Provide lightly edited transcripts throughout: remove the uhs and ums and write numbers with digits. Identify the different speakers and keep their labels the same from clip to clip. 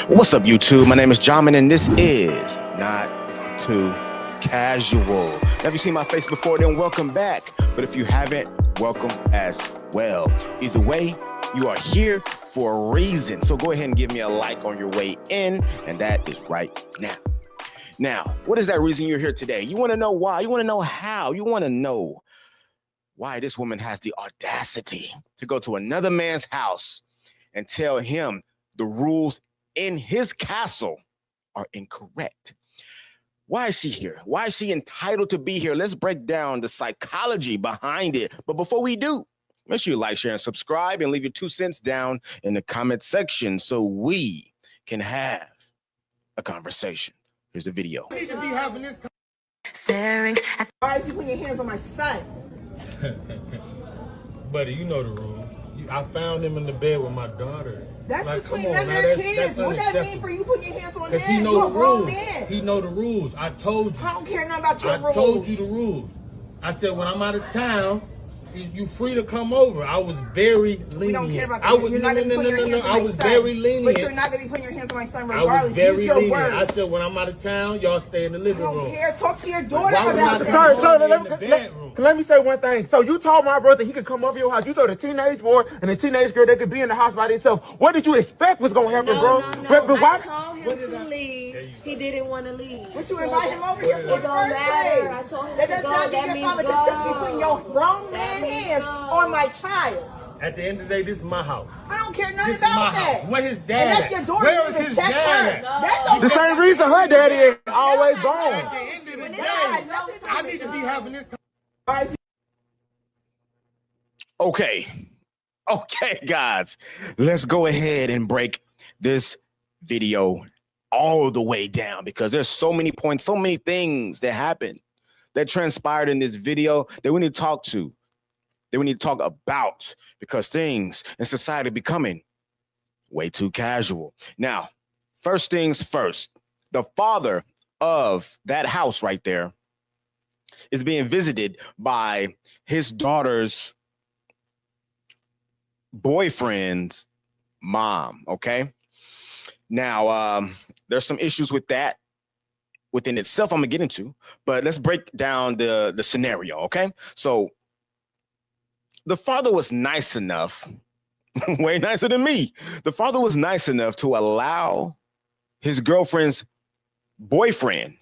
Speaker 1: What's up, YouTube? My name is Jamin, and this is Not Too Casual. Now, if you've seen my face before, then welcome back. But if you haven't, welcome as well. Either way, you are here for a reason. So go ahead and give me a like on your way in, and that is right now. Now, what is that reason you're here today? You want to know why? You want to know how? You want to know why this woman has the audacity to go to another man's house and tell him the rules in his castle are incorrect. Why is she here? Why is she entitled to be here? Let's break down the psychology behind it. But before we do, make sure you like, share, and subscribe, and leave your 2 cents down in the comment section so we can have a conversation. Here's the video.
Speaker 2: I need to be having this.
Speaker 3: Staring at
Speaker 2: Why is you putting your hands on my son?
Speaker 4: Buddy, you know the rules. I found him in the bed with my daughter.
Speaker 2: That's
Speaker 4: Like,
Speaker 2: between
Speaker 4: come on,
Speaker 2: them
Speaker 4: now,
Speaker 2: and their
Speaker 4: that's
Speaker 2: kids. What that mean
Speaker 4: unacceptable.
Speaker 2: for you putting your hands on
Speaker 4: Because
Speaker 2: him?
Speaker 4: he know
Speaker 2: You're
Speaker 4: the
Speaker 2: a grown
Speaker 4: rules.
Speaker 2: man.
Speaker 4: He know the rules. I told you.
Speaker 2: I don't care nothing about your
Speaker 4: I
Speaker 2: rules.
Speaker 4: told you the rules. I said when I'm out of town, you free to come over. I was very lenient.
Speaker 2: We don't care about that.
Speaker 4: I was
Speaker 2: You're not gonna be putting your hands on
Speaker 4: I
Speaker 2: my
Speaker 4: was
Speaker 2: son.
Speaker 4: very lenient.
Speaker 2: But you're not going to be putting your hands on my son
Speaker 4: I
Speaker 2: regardless.
Speaker 4: was very
Speaker 2: Use your
Speaker 4: lenient.
Speaker 2: words.
Speaker 4: I said when I'm out of town, y'all stay in the
Speaker 2: I
Speaker 4: living
Speaker 2: don't
Speaker 4: room.
Speaker 2: care. Talk to your daughter
Speaker 4: Why would
Speaker 2: about
Speaker 4: I
Speaker 2: that.
Speaker 4: Sorry,
Speaker 5: Sir,
Speaker 4: in the
Speaker 5: let
Speaker 4: bedroom.
Speaker 5: me say one thing. So you told my brother he could come over your house. You told a teenage boy and a teenage girl they could be in the house by themselves. What did you expect was gonna happen, bro? But
Speaker 6: I
Speaker 5: why?
Speaker 6: told him to leave. He didn't want to leave.
Speaker 2: But you invite him over here for the
Speaker 6: It don't
Speaker 2: first
Speaker 6: matter.
Speaker 2: place.
Speaker 6: I told him
Speaker 2: That
Speaker 6: to
Speaker 2: does
Speaker 6: go.
Speaker 2: not give
Speaker 6: That
Speaker 2: your
Speaker 6: means
Speaker 2: father consent to be
Speaker 6: go.
Speaker 2: putting your grown man
Speaker 6: means
Speaker 2: hands
Speaker 6: go.
Speaker 2: on my child.
Speaker 4: At the end of the day, this is my house.
Speaker 2: I don't care nothing
Speaker 4: This is my
Speaker 2: about that.
Speaker 4: house. Where his dad
Speaker 2: And that's
Speaker 4: at?
Speaker 2: your daughter.
Speaker 4: Where
Speaker 2: You
Speaker 4: is
Speaker 2: need to
Speaker 4: his
Speaker 2: check
Speaker 4: dad
Speaker 2: her.
Speaker 4: at?
Speaker 2: That don't
Speaker 5: The same reason her daddy is always
Speaker 4: At
Speaker 5: gone.
Speaker 4: the end of the day, I need to be having this.
Speaker 1: Okay, guys, let's go ahead and break this video all the way down because there's so many points, so many things that happened that transpired in this video that we need to talk about because things in society are becoming way too casual. Now, first things first, the father of that house right there is being visited by his daughter's boyfriend's mom. Okay. Now, there's some issues with that within itself I'm gonna get into, but let's break down the scenario. Okay. So the father was nice enough, way nicer than me. The father was nice enough to allow his girlfriend's boyfriend,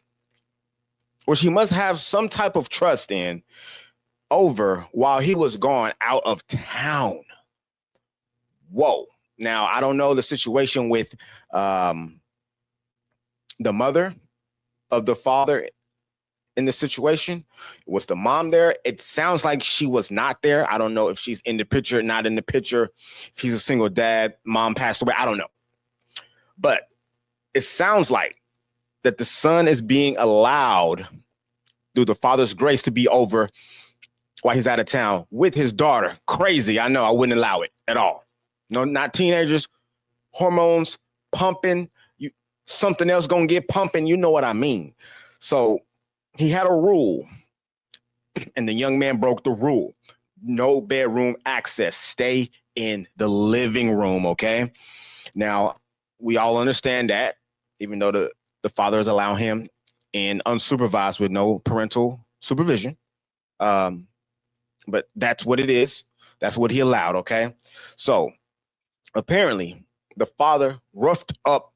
Speaker 1: which he must have some type of trust in, over while he was gone out of town. Whoa. Now, I don't know the situation with the mother of the father in the situation. Was the mom there? It sounds like she was not there. I don't know if she's in the picture, not in the picture. If he's a single dad, mom passed away. I don't know. But it sounds like that the son is being allowed through the father's grace to be over while he's out of town with his daughter. Crazy. I know. I wouldn't allow it at all. No, not teenagers, hormones pumping, something else gonna get pumping. You know what I mean? So he had a rule, and the young man broke the rule. No bedroom access. Stay in the living room, okay? Now, we all understand that, even though the father is allowing him in unsupervised with no parental supervision. But that's what it is. That's what he allowed, okay? So apparently, the father roughed up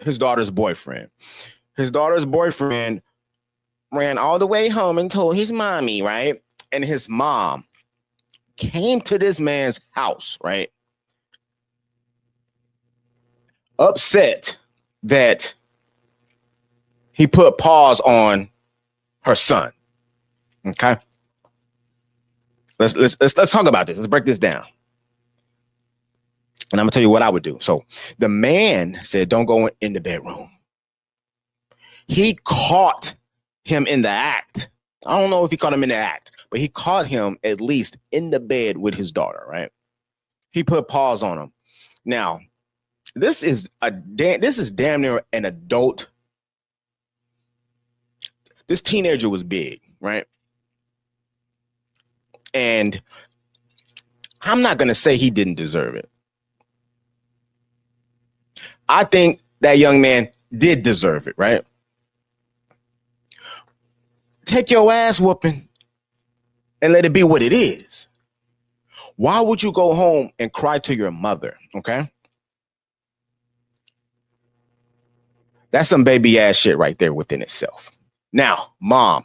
Speaker 1: his daughter's boyfriend. His daughter's boyfriend ran all the way home and told his mommy, right? And his mom came to this man's house, right? Upset that he put pause on her son. Okay. Let's talk about this. Let's break this down. And I'm gonna tell you what I would do. So the man said, don't go in the bedroom. He caught him in the act. I don't know if he caught him in the act, but he caught him at least in the bed with his daughter, right? He put pause on him. Now, this is damn near an adult. This teenager was big, right? And I'm not gonna say he didn't deserve it. I think that young man did deserve it, right? Take your ass whooping and let it be what it is. Why would you go home and cry to your mother? Okay. That's some baby ass shit right there within itself. Now, mom,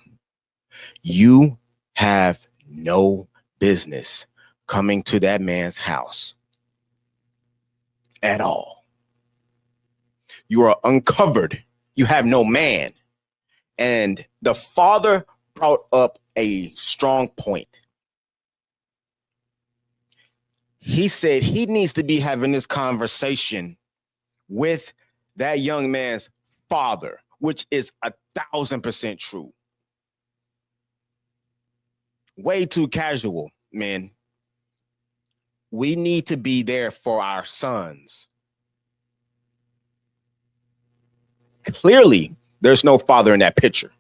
Speaker 1: you have no business coming to that man's house at all. You are uncovered. You have no man. And the father brought up a strong point. He said he needs to be having this conversation with that young man's father, which is 1,000% true. Way too casual, man. We need to be there for our sons. Clearly, there's no father in that picture.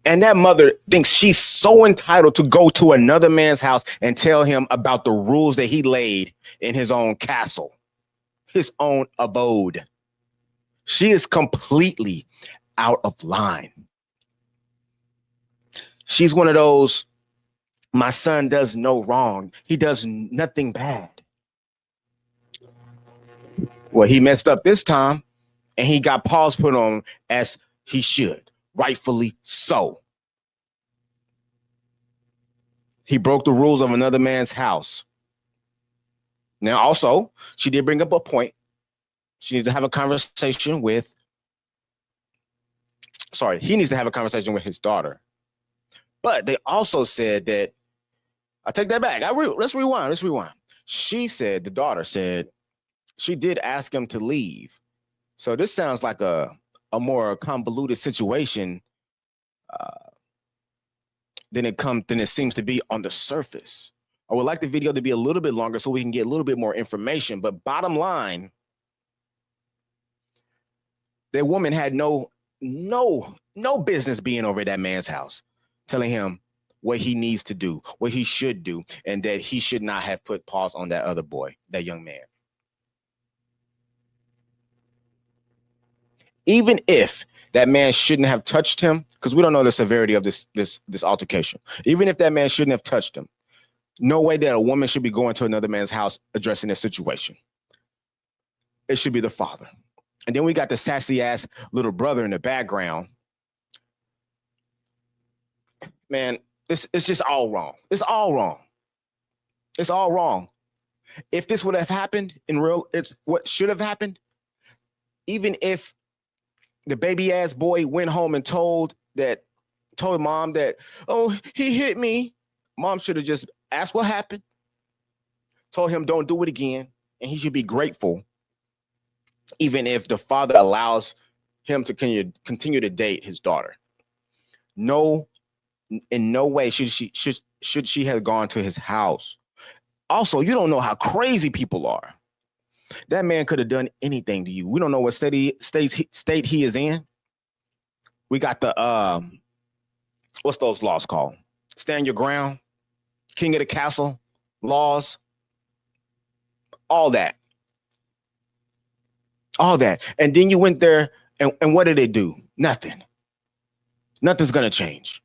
Speaker 1: And that mother thinks she's so entitled to go to another man's house and tell him about the rules that he laid in his own castle, his own abode. She is completely out of line. She's one of those, my son does no wrong. He does nothing bad. Well, he messed up this time and he got paws put on him as he should, rightfully so. He broke the rules of another man's house. Now, also, she did bring up a point. She needs to have a conversation with, he needs to have a conversation with his daughter. But they also said that, I take that back. Let's rewind. She said, the daughter said, she did ask him to leave. So this sounds like a more convoluted situation than it seems to be on the surface. I would like the video to be a little bit longer so we can get a little bit more information. But bottom line, that woman had no business being over at that man's house, telling him what he needs to do, what he should do, and that he should not have put paws on that other boy, that young man. Even if that man shouldn't have touched him, because we don't know the severity of this altercation. Even if that man shouldn't have touched him, no way that a woman should be going to another man's house addressing this situation. It should be the father. And then we got the sassy ass little brother in the background. Man, it's just all wrong. It's all wrong. It's all wrong. If this would have happened in real, it's what should have happened. Even if the baby ass boy went home and told mom that, oh, he hit me. Mom should have just asked what happened, told him don't do it again, and he should be grateful, even if the father allows him to continue to date his daughter. No, in no way should she have gone to his house. Also, you don't know how crazy people are. That man could have done anything to you. We don't know what state he is in. We got the what's those laws called? Stand your ground, king of the castle laws, all that. And then you went there and what did they do? Nothing. Nothing's gonna change.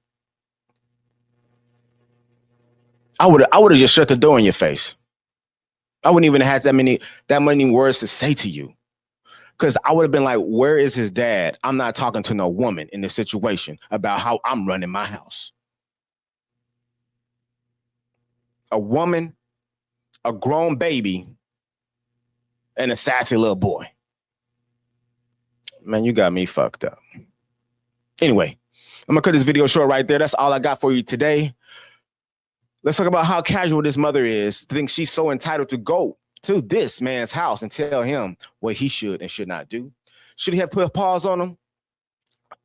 Speaker 1: I would have just shut the door in your face. I wouldn't even have had that many words to say to you. Because I would have been like, where is his dad? I'm not talking to no woman in this situation about how I'm running my house. A woman, a grown baby, and a sassy little boy. Man, you got me fucked up. Anyway, I'm gonna cut this video short right there. That's all I got for you today. Let's talk about how casual this mother is to think she's so entitled to go to this man's house and tell him what he should and should not do. Should he have put a pause on him?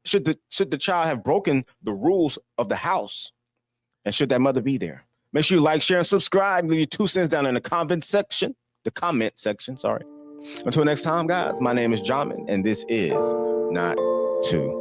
Speaker 1: Should the child have broken the rules of the house? And should that mother be there? Make sure you like, share, and subscribe. Leave your 2 cents down in the comment section. Until next time, guys, my name is Jamin, and this is Not Too